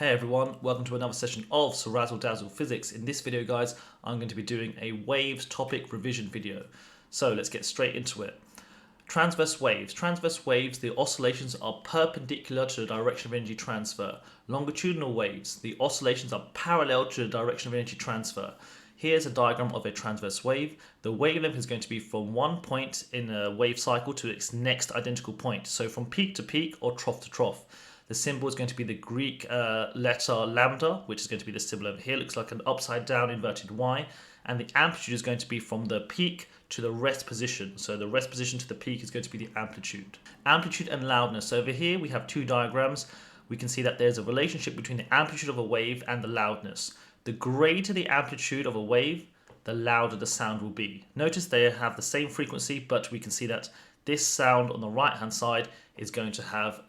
Hey everyone, welcome to another session of Ceerazzledazzle Physics. In this video guys, I'm going to be doing a waves topic revision video. So let's get straight into it. Transverse waves. Transverse waves, the oscillations are perpendicular to the direction of energy transfer. Longitudinal waves, the oscillations are parallel to the direction of energy transfer. Here's a diagram of a transverse wave. The wavelength is going to be from one point in a wave cycle to its next identical point. So from peak to peak or trough to trough. The symbol is going to be the Greek letter lambda, which is going to be the symbol over here. It looks like an upside down inverted Y. And the amplitude is going to be from the peak to the rest position. So the rest position to the peak is going to be the amplitude. Amplitude and loudness. So over here we have two diagrams. We can see that there's a relationship between the amplitude of a wave and the loudness. The greater the amplitude of a wave, the louder the sound will be. Notice they have the same frequency, but we can see that this sound on the right hand side is going to have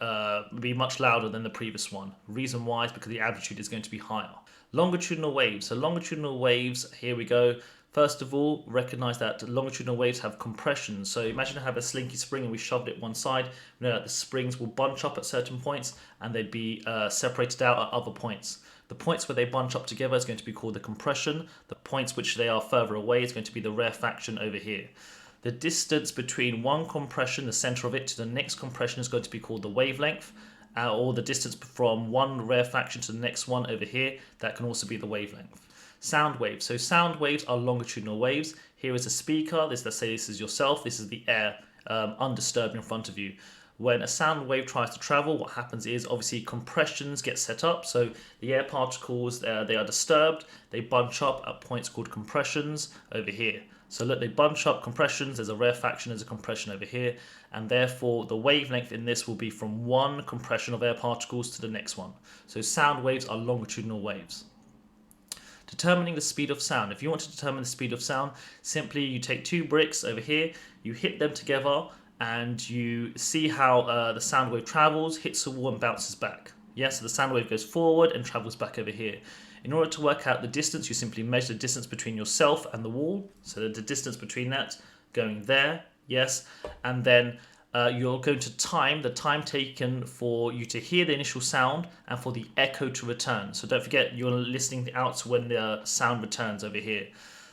be much louder than the previous one. Reason why is because the amplitude is going to be higher. Longitudinal waves. So longitudinal waves, here we go. First of all, recognize that longitudinal waves have compression. So imagine I have a slinky spring and we shoved it one side. You know that the springs will bunch up at certain points and they'd be separated out at other points. The points where they bunch up together is going to be called the compression. The points which they are further away is going to be the rarefaction over here. The distance between one compression, the center of it, to the next compression is going to be called the wavelength, or the distance from one rarefaction to the next one over here, that can also be the wavelength. Sound waves. So sound waves are longitudinal waves. Here is a speaker. Let's say this is yourself. This is the air undisturbed in front of you. When a sound wave tries to travel, what happens is obviously compressions get set up. So the air particles, they are disturbed. They bunch up at points called compressions over here. So look, they bunch up compressions. There's a rarefaction, there's a compression over here. And therefore, the wavelength in this will be from one compression of air particles to the next one. So sound waves are longitudinal waves. Determining the speed of sound. If you want to determine the speed of sound, simply you take two bricks over here, you hit them together, and you see how the sound wave travels, hits the wall and bounces back. Yes, so the sound wave goes forward and travels back over here. In order to work out the distance, you simply measure the distance between yourself and the wall. So the distance between that going there, yes, and then you're going to time the time taken for you to hear the initial sound and for the echo to return. So don't forget, you're listening out to when the sound returns over here.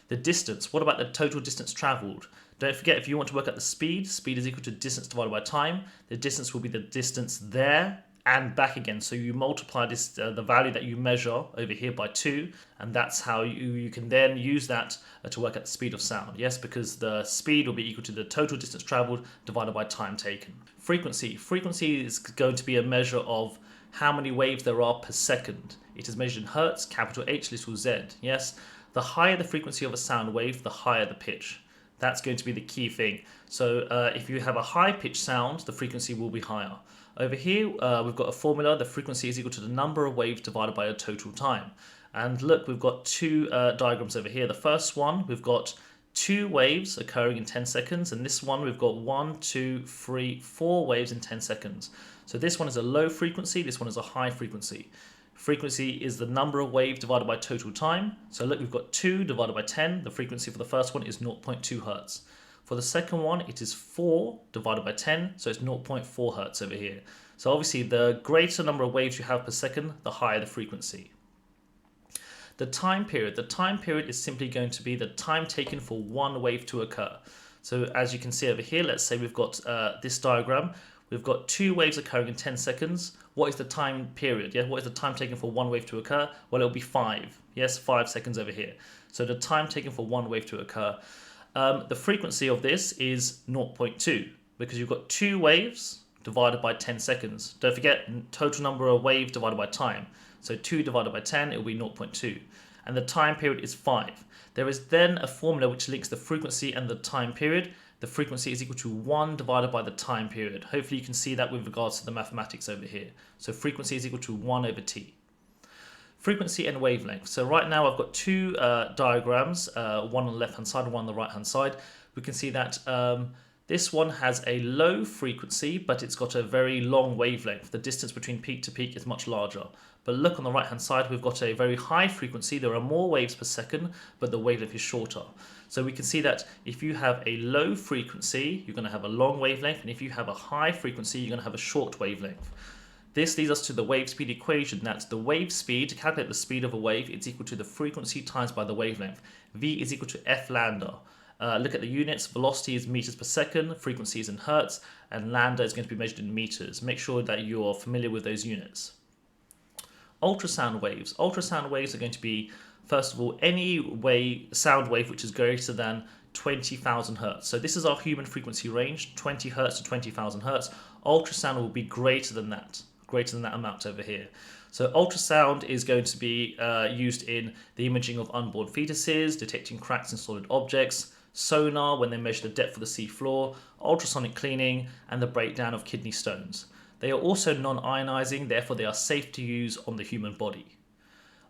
The distance, what about the total distance traveled? Don't forget, if you want to work out the speed, speed is equal to distance divided by time. The distance will be the distance there and back again. So you multiply this the value that you measure over here by 2, and that's how you can then use that to work out the speed of sound. Yes, because the speed will be equal to the total distance traveled divided by time taken. Frequency. Frequency is going to be a measure of how many waves there are per second. It is measured in hertz, capital H, little z. Yes, the higher the frequency of a sound wave, the higher the pitch. That's going to be the key thing. So if you have a high pitch sound, the frequency will be higher. Over here, we've got a formula. The frequency is equal to the number of waves divided by a total time. And look, we've got two diagrams over here. The first one, we've got 2 waves occurring in 10 seconds. And this one, we've got 1, 2, 3, 4 waves in 10 seconds. So this one is a low frequency. This one is a high frequency. Frequency is the number of waves divided by total time. So look, we've got 2 divided by 10. The frequency for the first one is 0.2 hertz. For the second one, it is 4 divided by 10, so it's 0.4 hertz over here. So obviously, the greater number of waves you have per second, the higher the frequency. The time period. The time period is simply going to be the time taken for one wave to occur. So as you can see over here, let's say we've got this diagram. We've got 2 waves occurring in 10 seconds. What is the time period? Yeah, what is the time taken for one wave to occur? Well, it'll be 5. Yes, 5 seconds over here. So the time taken for one wave to occur. The frequency of this is 0.2 because you've got 2 waves divided by 10 seconds. Don't forget, total number of waves divided by time. So 2 divided by 10, it will be 0.2. And the time period is 5. There is then a formula which links the frequency and the time period. The frequency is equal to 1 divided by the time period. Hopefully you can see that with regards to the mathematics over here. So frequency is equal to 1 over t. Frequency and wavelength. So right now I've got 2 diagrams, one on the left hand side and one on the right hand side. We can see that this one has a low frequency, but it's got a very long wavelength. The distance between peak to peak is much larger. But look on the right hand side, we've got a very high frequency. There are more waves per second, but the wavelength is shorter. So we can see that if you have a low frequency, you're going to have a long wavelength. And if you have a high frequency, you're going to have a short wavelength. This leads us to the wave speed equation. That's the wave speed. To calculate the speed of a wave, it's equal to the frequency times by the wavelength. V is equal to F lambda. Look at the units. Velocity is meters per second, frequency is in hertz, and lambda is going to be measured in meters. Make sure that you're familiar with those units. Ultrasound waves. Ultrasound waves are going to be, first of all, any sound wave which is greater than 20,000 hertz. So this is our human frequency range, 20 hertz to 20,000 hertz. Ultrasound will be greater than that amount over here. So ultrasound is going to be used in the imaging of unborn fetuses, detecting cracks in solid objects, sonar when they measure the depth of the sea floor, ultrasonic cleaning, and the breakdown of kidney stones. They are also non-ionizing, therefore they are safe to use on the human body.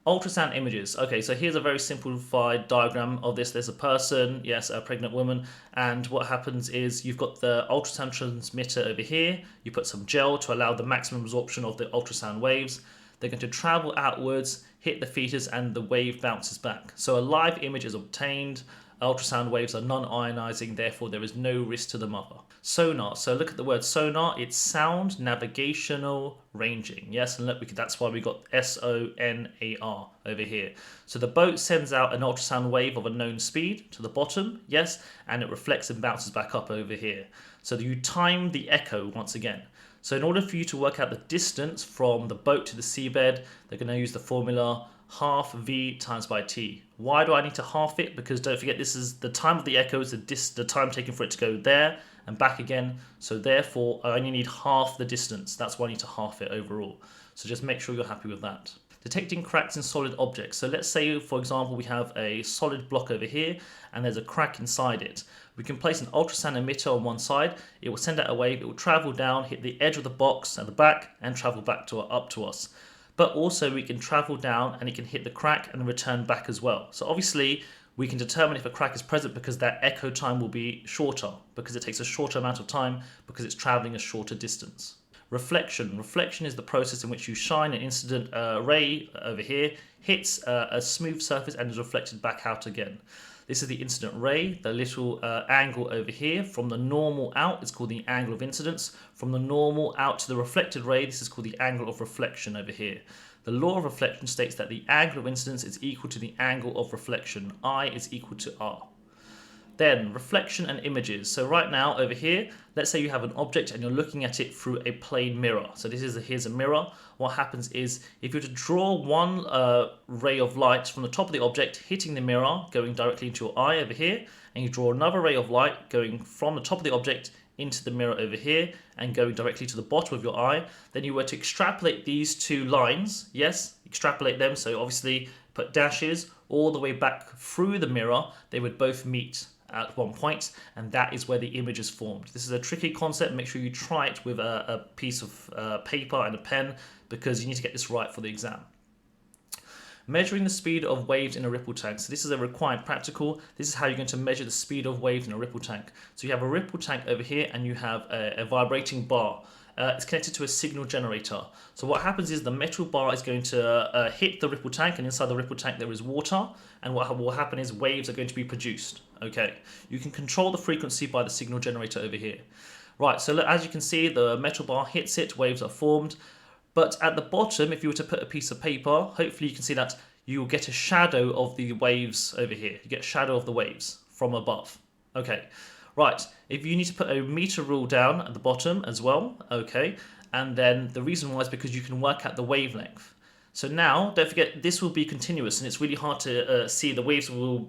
Ultrasound images. Okay, so here's a very simplified diagram of this. There's a person, yes, a pregnant woman, and what happens is you've got the ultrasound transmitter over here. You put some gel to allow the maximum absorption of the ultrasound waves. They're going to travel outwards, hit the fetus, and the wave bounces back. So a live image is obtained. Ultrasound waves are non-ionizing, therefore there is no risk to the mother. Sonar. So look at the word sonar. It's sound navigational ranging. Yes, and look, that's why we got SONAR over here. So the boat sends out an ultrasound wave of a known speed to the bottom, yes, and it reflects and bounces back up over here. So you time the echo once again. So in order for you to work out the distance from the boat to the seabed, they're going to use the formula half V times by T. Why do I need to half it? Because don't forget, this is the time of the echo, is the time taken for it to go there and back again. So therefore, I only need half the distance. That's why I need to half it overall. So just make sure you're happy with that. Detecting cracks in solid objects. So let's say, for example, we have a solid block over here and there's a crack inside it. We can place an ultrasound emitter on one side. It will send out a wave. It will travel down, hit the edge of the box at the back, and travel back up to us. But also we can travel down and it can hit the crack and return back as well. So obviously we can determine if a crack is present because that echo time will be shorter, because it takes a shorter amount of time because it's traveling a shorter distance. Reflection. Reflection is the process in which you shine an incident ray over here, hits a smooth surface and is reflected back out again. This is the incident ray, the little angle over here. From the normal out, it's called the angle of incidence. From the normal out to the reflected ray, this is called the angle of reflection over here. The law of reflection states that the angle of incidence is equal to the angle of reflection. I is equal to R. Then reflection and images. So right now over here, let's say you have an object and you're looking at it through a plane mirror. So here's a mirror. What happens is if you were to draw one ray of light from the top of the object hitting the mirror, going directly into your eye over here, and you draw another ray of light going from the top of the object into the mirror over here and going directly to the bottom of your eye, then you were to extrapolate these two lines, yes, extrapolate them, so obviously put dashes all the way back through the mirror, they would both meet at one point, and that is where the image is formed. This is a tricky concept. Make sure you try it with a piece of paper and a pen, because you need to get this right for the exam. Measuring the speed of waves in a ripple tank. So this is a required practical. This is how you're going to measure the speed of waves in a ripple tank. So you have a ripple tank over here and you have a vibrating bar. It's connected to a signal generator. So what happens is the metal bar is going to hit the ripple tank, and inside the ripple tank there is water, and what will happen is waves are going to be produced. Okay, you can control the frequency by the signal generator over here. Right, so look, as you can see, the metal bar hits it, waves are formed. But at the bottom, if you were to put a piece of paper, hopefully you can see that you will get a shadow of the waves over here. You get a shadow of the waves from above. Okay, right. If you need to put a meter rule down at the bottom as well, okay, and then the reason why is because you can work out the wavelength. So now, don't forget, this will be continuous, and it's really hard to see. The waves will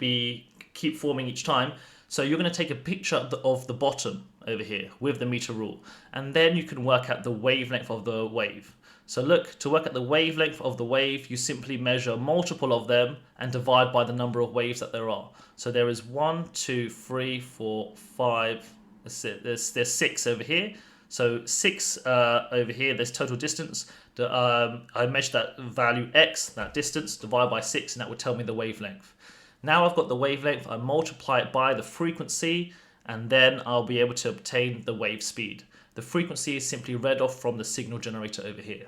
keep forming each time. So you're going to take a picture of the bottom over here with the meter rule, and then you can work out the wavelength of the wave. So look, to work out the wavelength of the wave, you simply measure multiple of them and divide by the number of waves that there are. So there is 1, 2, 3, 4, 5, there's 6 over here. So 6 over here, there's total distance. I measure that value x, that distance, divide by 6, and that would tell me the wavelength. Now I've got the wavelength, I multiply it by the frequency, and then I'll be able to obtain the wave speed. The frequency is simply read off from the signal generator over here.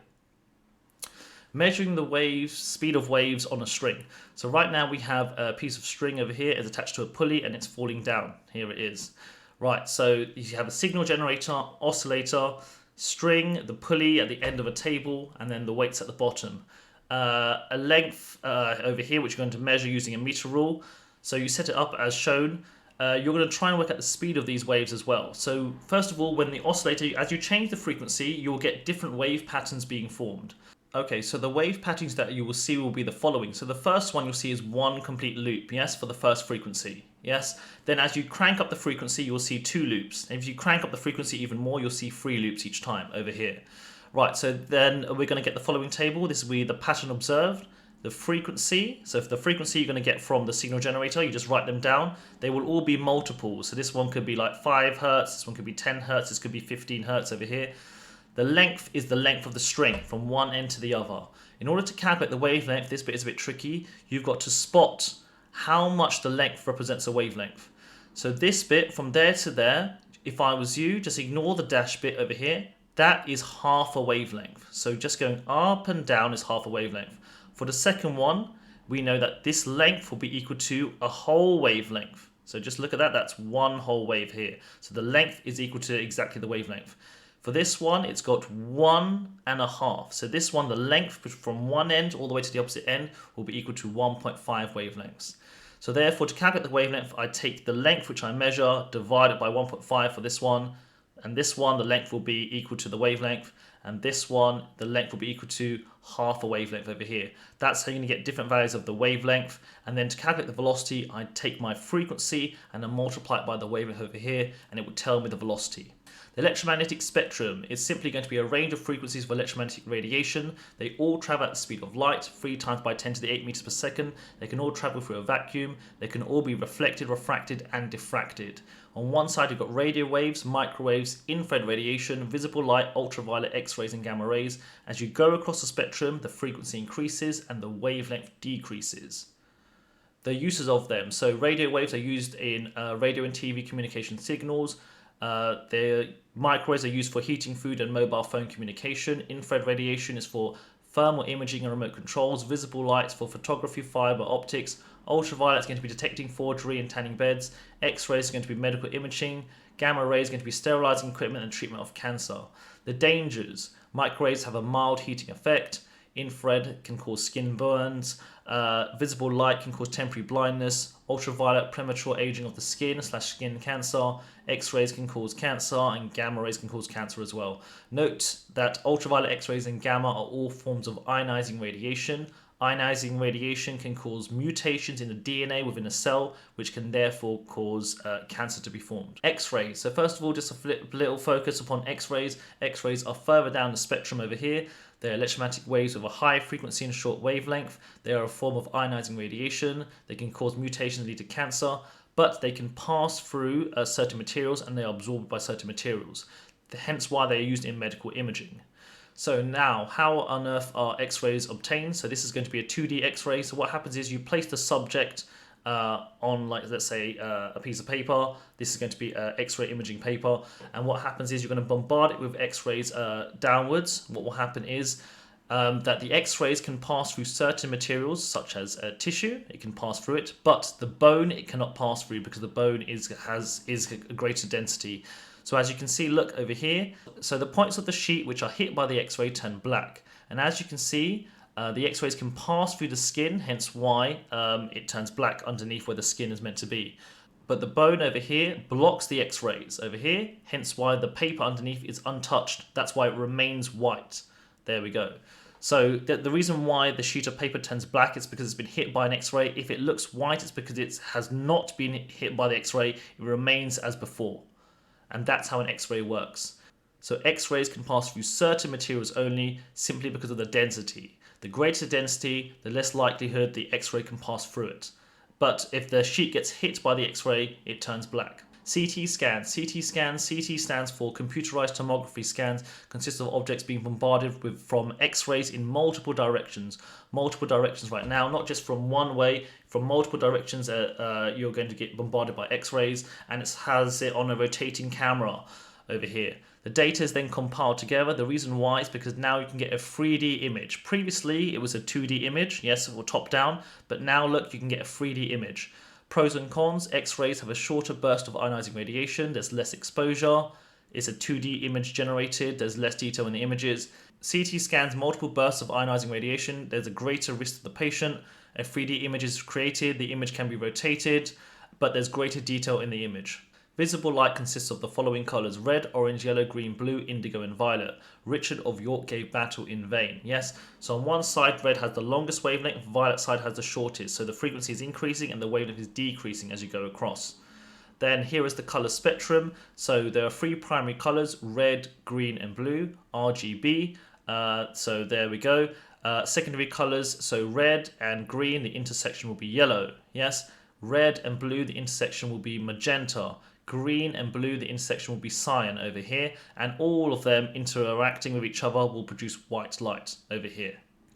Measuring the speed of waves on a string. So right now we have a piece of string over here is attached to a pulley and it's falling down. Here it is. Right, so you have a signal generator, oscillator, string, the pulley at the end of a table, and then the weights at the bottom. A length over here, which you're going to measure using a meter rule. So you set it up as shown. You're going to try and work out the speed of these waves as well. So first of all, when the oscillator, as you change the frequency, you'll get different wave patterns being formed. Okay, so the wave patterns that you will see will be the following. So the first one you'll see is one complete loop, yes, for the first frequency, yes. Then as you crank up the frequency, you'll see 2 loops. And if you crank up the frequency even more, you'll see 3 loops each time over here. Right, so then we're going to get the following table. This will be the pattern observed, the frequency. So for the frequency you're going to get from the signal generator, you just write them down. They will all be multiples. So this one could be like 5 hertz, this one could be 10 hertz, this could be 15 hertz over here. The length is the length of the string from one end to the other. In order to calculate the wavelength, this bit is a bit tricky. You've got to spot how much the length represents a wavelength. So this bit from there to there, if I was you, just ignore the dash bit over here. That is half a wavelength. So just going up and down is half a wavelength. For the second one, we know that this length will be equal to a whole wavelength. So just look at that, that's one whole wave here. So the length is equal to exactly the wavelength. For this one, it's got 1.5. So this one, the length from one end all the way to the opposite end will be equal to 1.5 wavelengths. So therefore, to calculate the wavelength, I take the length which I measure, divide it by 1.5 for this one, and this one, the length will be equal to the wavelength, and this one, the length will be equal to half a wavelength over here. That's how you're going to get different values of the wavelength. And then to calculate the velocity, I take my frequency and then multiply it by the wavelength over here, and it will tell me the velocity. The electromagnetic spectrum is simply going to be a range of frequencies of electromagnetic radiation. They all travel at the speed of light, 3 times by 10 to the 8 meters per second. They can all travel through a vacuum. They can all be reflected, refracted, and diffracted. On one side, you've got radio waves, microwaves, infrared radiation, visible light, ultraviolet, X-rays, and gamma rays. As you go across the spectrum, the frequency increases and the wavelength decreases. The uses of them. So radio waves are used in radio and TV communication signals. Their microwaves are used for heating food and mobile phone communication. Infrared radiation is for thermal imaging and remote controls. Visible lights for photography, fiber optics. Ultraviolet is going to be detecting forgery and tanning beds. X-rays is going to be medical imaging. Gamma rays is going to be sterilizing equipment and treatment of cancer. The dangers: microwaves have a mild heating effect. Infrared can cause skin burns. Visible light can cause temporary blindness. Ultraviolet, premature aging of the skin/skin cancer. X-rays can cause cancer, and gamma rays can cause cancer as well. Note that ultraviolet, X-rays, and gamma are all forms of ionizing radiation. Ionizing radiation can cause mutations in the DNA within a cell, which can therefore cause cancer to be formed. X-rays. So first of all, just a little focus upon X-rays. X-rays are further down the spectrum over here. They're electromagnetic waves with a high frequency and short wavelength. They are a form of ionizing radiation. They can cause mutations and lead to cancer, but they can pass through certain materials and they are absorbed by certain materials. Hence why they are used in medical imaging. So now, how on earth are X-rays obtained? So this is going to be a 2D X-ray. So what happens is you place the subject on, like, let's say a piece of paper. This is going to be X-ray imaging paper, and what happens is you're going to bombard it with X-rays downwards. What will happen is that the X-rays can pass through certain materials such as tissue. It can pass through it, but the bone it cannot pass through because the bone is a greater density. So as you can see, look over here. So the points of the sheet which are hit by the X-ray turn black, and as you can see, the X-rays can pass through the skin, hence why it turns black underneath where the skin is meant to be. But the bone over here blocks the X-rays over here, hence why the paper underneath is untouched. That's why it remains white. There we go. So the reason why the sheet of paper turns black is because it's been hit by an X-ray. If it looks white, it's because it has not been hit by the X-ray. It remains as before. And that's how an X-ray works. So X-rays can pass through certain materials only simply because of the density. The greater density, the less likelihood the X-ray can pass through it. But if the sheet gets hit by the X-ray, it turns black. CT scans. CT stands for computerized tomography scans, consists of objects being bombarded from X-rays in multiple directions. Multiple directions right now, not just from one way, from multiple directions you're going to get bombarded by X-rays, and it has it on a rotating camera over here. The data is then compiled together. The reason why is because now you can get a 3D image. Previously, it was a 2D image, yes, or top down, but now look, you can get a 3D image. Pros and cons: X-rays have a shorter burst of ionizing radiation, there's less exposure. It's a 2D image generated. There's less detail in the images. CT scans multiple bursts of ionizing radiation. There's a greater risk to the patient. A 3D image is created. The image can be rotated, but there's greater detail in the image. Visible light consists of the following colours: red, orange, yellow, green, blue, indigo and violet. Richard of York gave battle in vain. Yes, so on one side red has the longest wavelength, violet side has the shortest. So the frequency is increasing and the wavelength is decreasing as you go across. Then here is the colour spectrum. So there are three primary colours: red, green and blue, RGB. So there we go. Secondary colours, so red and green, the intersection will be yellow. Yes, red and blue, the intersection will be magenta. Green and blue, the intersection will be cyan over here, and all of them interacting with each other will produce white light over here.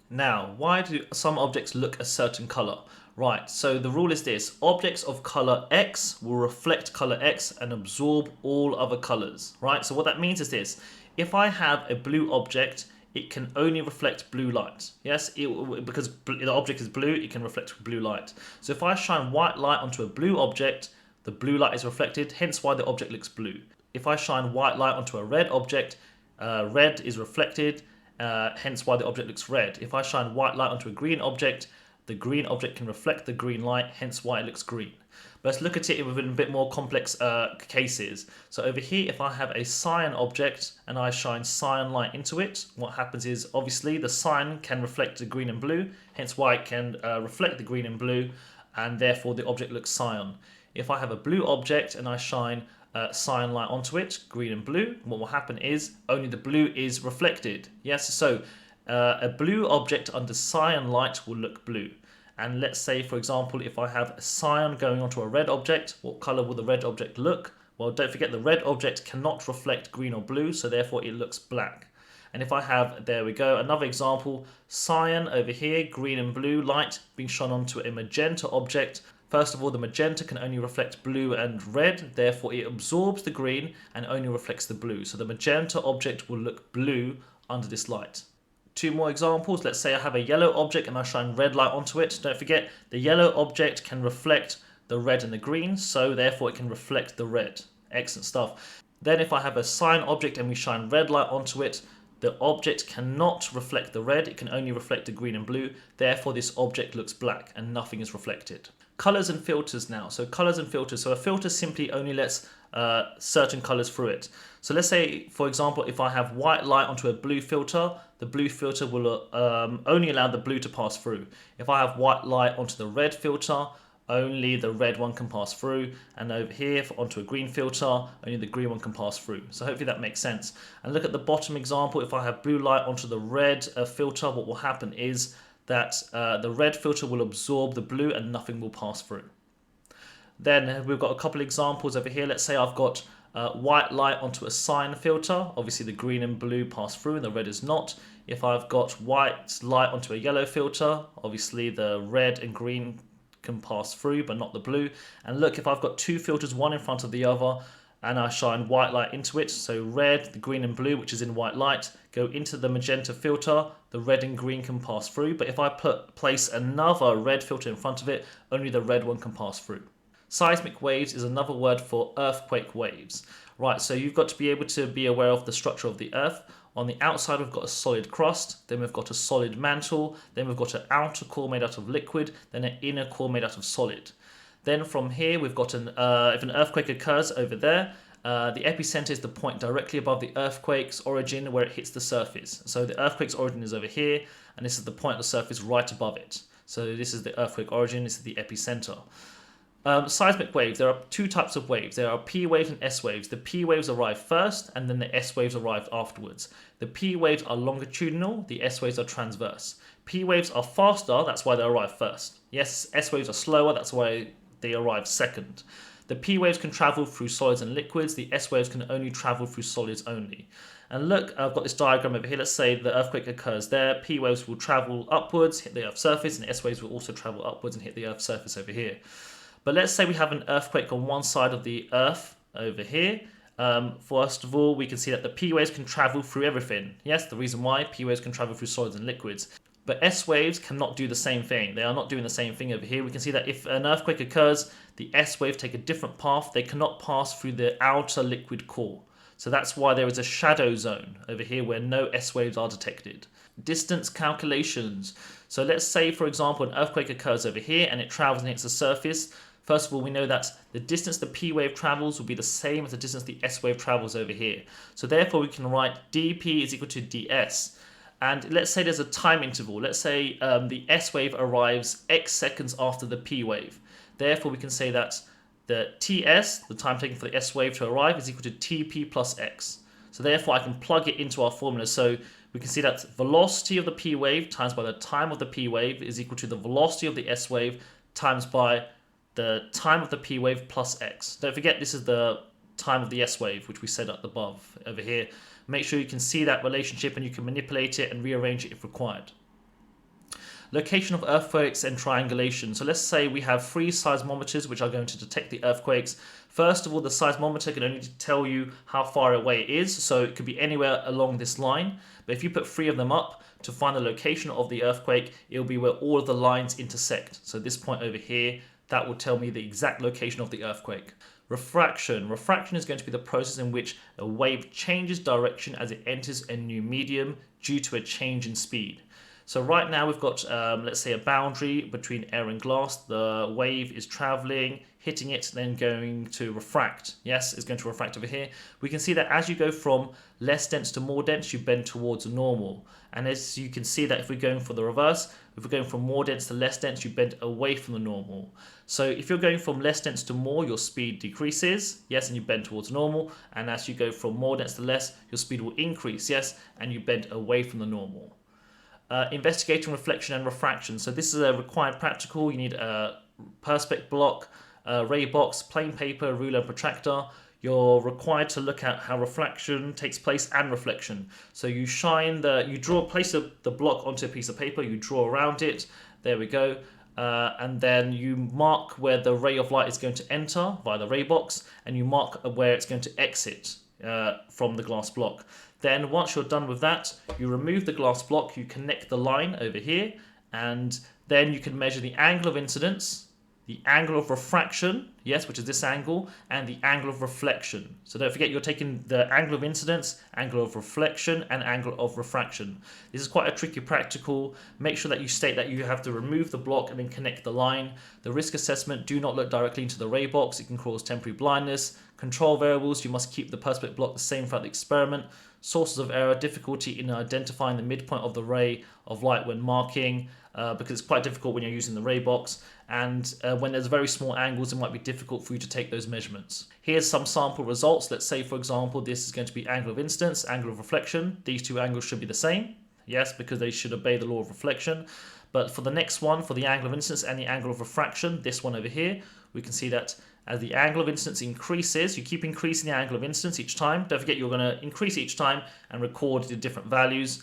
Now, why do some objects look a certain colour? Right, so the rule is this: objects of colour X will reflect colour X and absorb all other colours. Right, so what that means is this: if I have a blue object, it can only reflect blue light. Yes, because the object is blue, it can reflect blue light. So if I shine white light onto a blue object, the blue light is reflected, hence why the object looks blue. If I shine white light onto a red object, red is reflected, hence why the object looks red. If I shine white light onto a green object, the green object can reflect the green light, hence why it looks green. But let's look at it within a bit more complex cases. So over here, if I have a cyan object and I shine cyan light into it, what happens is obviously the cyan can reflect the green and blue, hence why it can reflect the green and blue, and therefore the object looks cyan. If I have a blue object and I shine cyan light onto it, green and blue, what will happen is only the blue is reflected. Yes, so a blue object under cyan light will look blue. And let's say, for example, if I have a cyan going onto a red object, what colour will the red object look? Well, don't forget the red object cannot reflect green or blue, so therefore it looks black. And if I have, there we go, another example, cyan over here, green and blue light being shone onto a magenta object. First of all, the magenta can only reflect blue and red, therefore it absorbs the green and only reflects the blue. So the magenta object will look blue under this light. Two more examples. Let's say I have a yellow object and I shine red light onto it. Don't forget, the yellow object can reflect the red and the green, so therefore it can reflect the red. Excellent stuff. Then if I have a cyan object and we shine red light onto it, the object cannot reflect the red, it can only reflect the green and blue, therefore this object looks black and nothing is reflected. Colours and filters now. So colours and filters. So a filter simply only lets certain colours through it. So let's say, for example, if I have white light onto a blue filter, the blue filter will only allow the blue to pass through. If I have white light onto the red filter, only the red one can pass through, and over here onto a green filter, only the green one can pass through. So hopefully that makes sense. And look at the bottom example. If I have blue light onto the red filter, what will happen is that the red filter will absorb the blue and nothing will pass through. Then we've got a couple examples over here. Let's say I've got white light onto a cyan filter. Obviously the green and blue pass through and the red is not. If I've got white light onto a yellow filter, obviously the red and green can pass through but not the blue. And look, if I've got two filters, one in front of the other, and I shine white light into it, so red, the green and blue, which is in white light, go into the magenta filter, the red and green can pass through. But if I place another red filter in front of it, only the red one can pass through. Seismic waves is another word for earthquake waves. Right, so you've got to be able to be aware of the structure of the earth. On the outside, we've got a solid crust, then we've got a solid mantle, then we've got an outer core made out of liquid, then an inner core made out of solid. Then from here, we've got if an earthquake occurs over there, the epicenter is the point directly above the earthquake's origin where it hits the surface. So the earthquake's origin is over here, and this is the point of the surface right above it. So this is the earthquake origin, this is the epicenter. Seismic waves, there are two types of waves. There are P waves and S waves. The P waves arrive first and then the S waves arrive afterwards. The P waves are longitudinal, the S waves are transverse. P waves are faster, that's why they arrive first. Yes, S waves are slower, that's why they arrive second. The P waves can travel through solids and liquids, the S waves can only travel through solids only. And look, I've got this diagram over here. Let's say the earthquake occurs there. P waves will travel upwards, hit the Earth's surface, and S waves will also travel upwards and hit the Earth's surface over here. But let's say we have an earthquake on one side of the Earth over here. First of all, we can see that the P waves can travel through everything. Yes, the reason why P waves can travel through solids and liquids. But S waves cannot do the same thing. They are not doing the same thing over here. We can see that if an earthquake occurs, the S waves take a different path. They cannot pass through the outer liquid core. So that's why there is a shadow zone over here where no S waves are detected. Distance calculations. So let's say, for example, an earthquake occurs over here and it travels and hits the surface. First of all, we know that the distance the P wave travels will be the same as the distance the S wave travels over here. So therefore, we can write dP is equal to ds. And let's say there's a time interval. Let's say the S wave arrives X seconds after the P wave. Therefore, we can say that the Ts, the time taken for the S wave to arrive, is equal to Tp plus X. So therefore, I can plug it into our formula. So we can see that velocity of the P wave times by the time of the P wave is equal to the velocity of the S wave times by the time of the P wave plus X. Don't forget, this is the time of the S wave, which we said up above over here. Make sure you can see that relationship and you can manipulate it and rearrange it if required. Location of earthquakes and triangulation. So let's say we have 3 seismometers which are going to detect the earthquakes. First of all, the seismometer can only tell you how far away it is, so it could be anywhere along this line. But if you put 3 of them up to find the location of the earthquake, it will be where all of the lines intersect. So this point over here, that will tell me the exact location of the earthquake. Refraction. Refraction is going to be the process in which a wave changes direction as it enters a new medium due to a change in speed. So right now we've got, let's say, a boundary between air and glass. The wave is traveling, hitting it, then going to refract. Yes, it's going to refract over here. We can see that as you go from less dense to more dense, you bend towards normal. And as you can see that if we're going for the reverse, if we're going from more dense to less dense, you bend away from the normal. So if you're going from less dense to more, your speed decreases, yes, and you bend towards normal. And as you go from more dense to less, your speed will increase, yes, and you bend away from the normal. Investigating reflection and refraction. So this is a required practical. You need a perspex block, a ray box, plain paper, ruler, and protractor. You're required to look at how refraction takes place and reflection. So you place the block onto a piece of paper, you draw around it, there we go, and then you mark where the ray of light is going to enter via the ray box, and you mark where it's going to exit from the glass block. Then once you're done with that, you remove the glass block, you connect the line over here, and then you can measure the angle of incidence, the angle of refraction, yes, which is this angle, and the angle of reflection. So don't forget, you're taking the angle of incidence, angle of reflection, and angle of refraction. This is quite a tricky practical. Make sure that you state that you have to remove the block and then connect the line. The risk assessment, do not look directly into the ray box. It can cause temporary blindness. Control variables, you must keep the perspex block the same throughout the experiment. Sources of error, difficulty in identifying the midpoint of the ray of light when marking, because it's quite difficult when you're using the ray box, and when there's very small angles, it might be difficult for you to take those measurements. Here's some sample results. Let's say, for example, this is going to be angle of incidence, angle of reflection. These 2 angles should be the same, yes, because they should obey the law of reflection. But for the next one, for the angle of incidence and the angle of refraction, this one over here, we can see that as the angle of incidence increases, you keep increasing the angle of incidence each time. Don't forget, you're going to increase each time and record the different values.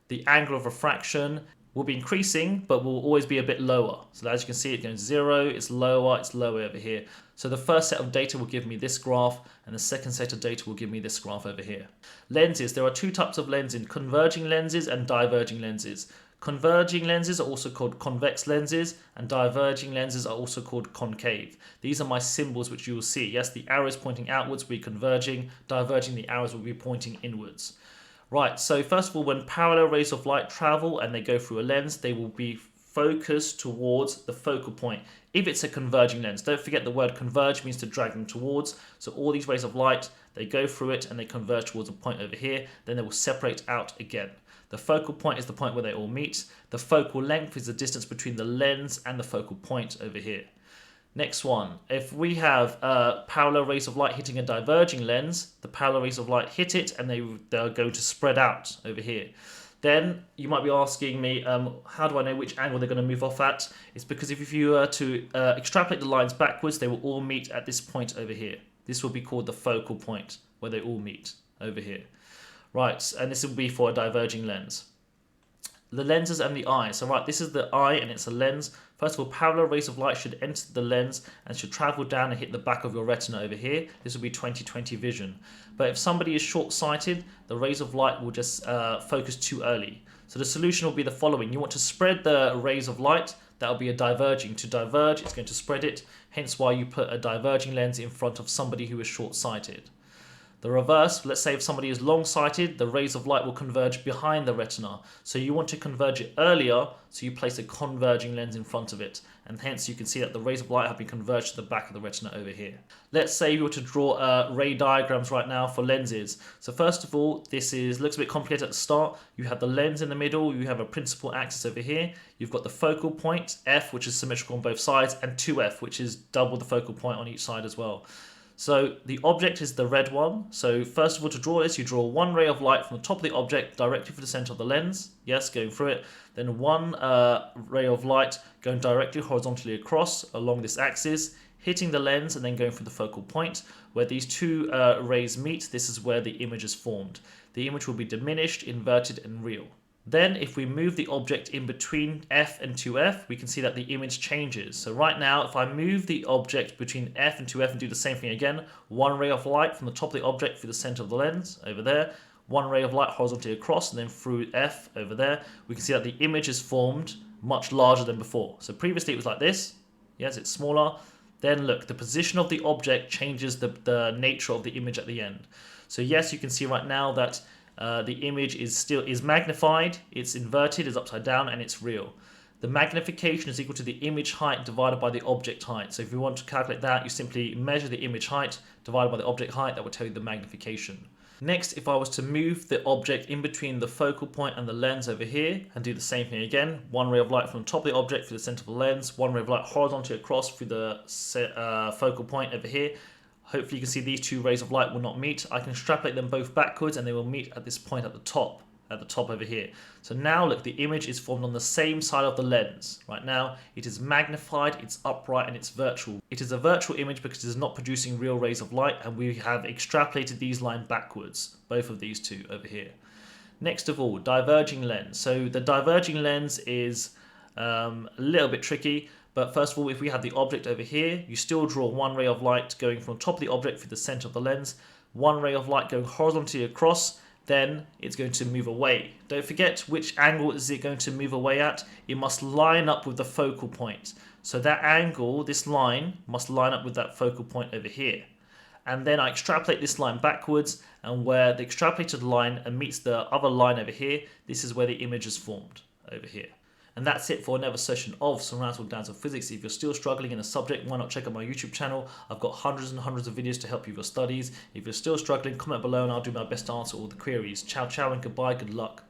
The angle of refraction will be increasing, but will always be a bit lower. So as you can see, it goes 0, it's lower over here. So the first set of data will give me this graph, and the second set of data will give me this graph over here. Lenses, there are 2 types of lenses, converging lenses and diverging lenses. Converging lenses are also called convex lenses, and diverging lenses are also called concave. These are my symbols which you will see. Yes, the arrows pointing outwards will be converging, diverging, the arrows will be pointing inwards. Right, so first of all, when parallel rays of light travel and they go through a lens, they will be focused towards the focal point. If it's a converging lens, don't forget the word converge means to drag them towards. So all these rays of light, they go through it and they converge towards a point over here, then they will separate out again. The focal point is the point where they all meet. The focal length is the distance between the lens and the focal point over here. Next one, if we have parallel rays of light hitting a diverging lens, the parallel rays of light hit it and they're going to spread out over here. Then you might be asking me, how do I know which angle they're going to move off at? It's because if you were to extrapolate the lines backwards, they will all meet at this point over here. This will be called the focal point, where they all meet over here. Right, and this will be for a diverging lens. The lenses and the eye. So right, this is the eye and it's a lens. First of all, parallel rays of light should enter the lens and should travel down and hit the back of your retina over here. This will be 20/20 vision. But if somebody is short-sighted, the rays of light will just focus too early. So the solution will be the following. You want to spread the rays of light. That will be a diverging. To diverge, it's going to spread it. Hence why you put a diverging lens in front of somebody who is short-sighted. The reverse, let's say if somebody is long-sighted, the rays of light will converge behind the retina. So you want to converge it earlier, so you place a converging lens in front of it. And hence you can see that the rays of light have been converged to the back of the retina over here. Let's say you were to draw ray diagrams right now for lenses. So first of all, this looks a bit complicated at the start. You have the lens in the middle, you have a principal axis over here, you've got the focal point, f, which is symmetrical on both sides, and 2f, which is double the focal point on each side as well. So the object is the red one. So first of all, to draw this, you draw one ray of light from the top of the object directly for the center of the lens. Yes, going through it. Then one ray of light going directly horizontally across along this axis, hitting the lens and then going through the focal point. Where these two rays meet, this is where the image is formed. The image will be diminished, inverted, and real. Then if we move the object in between f and 2f, we can see that the image changes. So right now, if I move the object between f and 2f and do the same thing again, one ray of light from the top of the object through the center of the lens over there, one ray of light horizontally across and then through f over there, we can see that the image is formed much larger than before. So previously it was like this. Yes, it's smaller. Then look, the position of the object changes the nature of the image at the end. So yes, you can see right now that the image is magnified, it's inverted, it's upside down, and it's real. The magnification is equal to the image height divided by the object height. So if you want to calculate that, you simply measure the image height divided by the object height. That will tell you the magnification. Next, if I was to move the object in between the focal point and the lens over here and do the same thing again, one ray of light from the top of the object through the center of the lens, one ray of light horizontally across through the focal point over here. Hopefully you can see these two rays of light will not meet. I can extrapolate them both backwards and they will meet at this point at the top over here. So now look, the image is formed on the same side of the lens. Right now it is magnified, it's upright, and it's virtual. It is a virtual image because it is not producing real rays of light, and we have extrapolated these lines backwards, both of these two over here. Next of all, diverging lens. So the diverging lens is a little bit tricky. But first of all, if we have the object over here, you still draw one ray of light going from the top of the object through the center of the lens, one ray of light going horizontally across, then it's going to move away. Don't forget which angle is it going to move away at. It must line up with the focal point. So that angle, this line, must line up with that focal point over here. And then I extrapolate this line backwards, and where the extrapolated line meets the other line over here, this is where the image is formed over here. And that's it for another session of Ceerazzledazzle Physics. If you're still struggling in a subject, why not check out my YouTube channel? I've got hundreds and hundreds of videos to help you with your studies. If you're still struggling, comment below and I'll do my best to answer all the queries. Ciao, ciao, and goodbye. Good luck.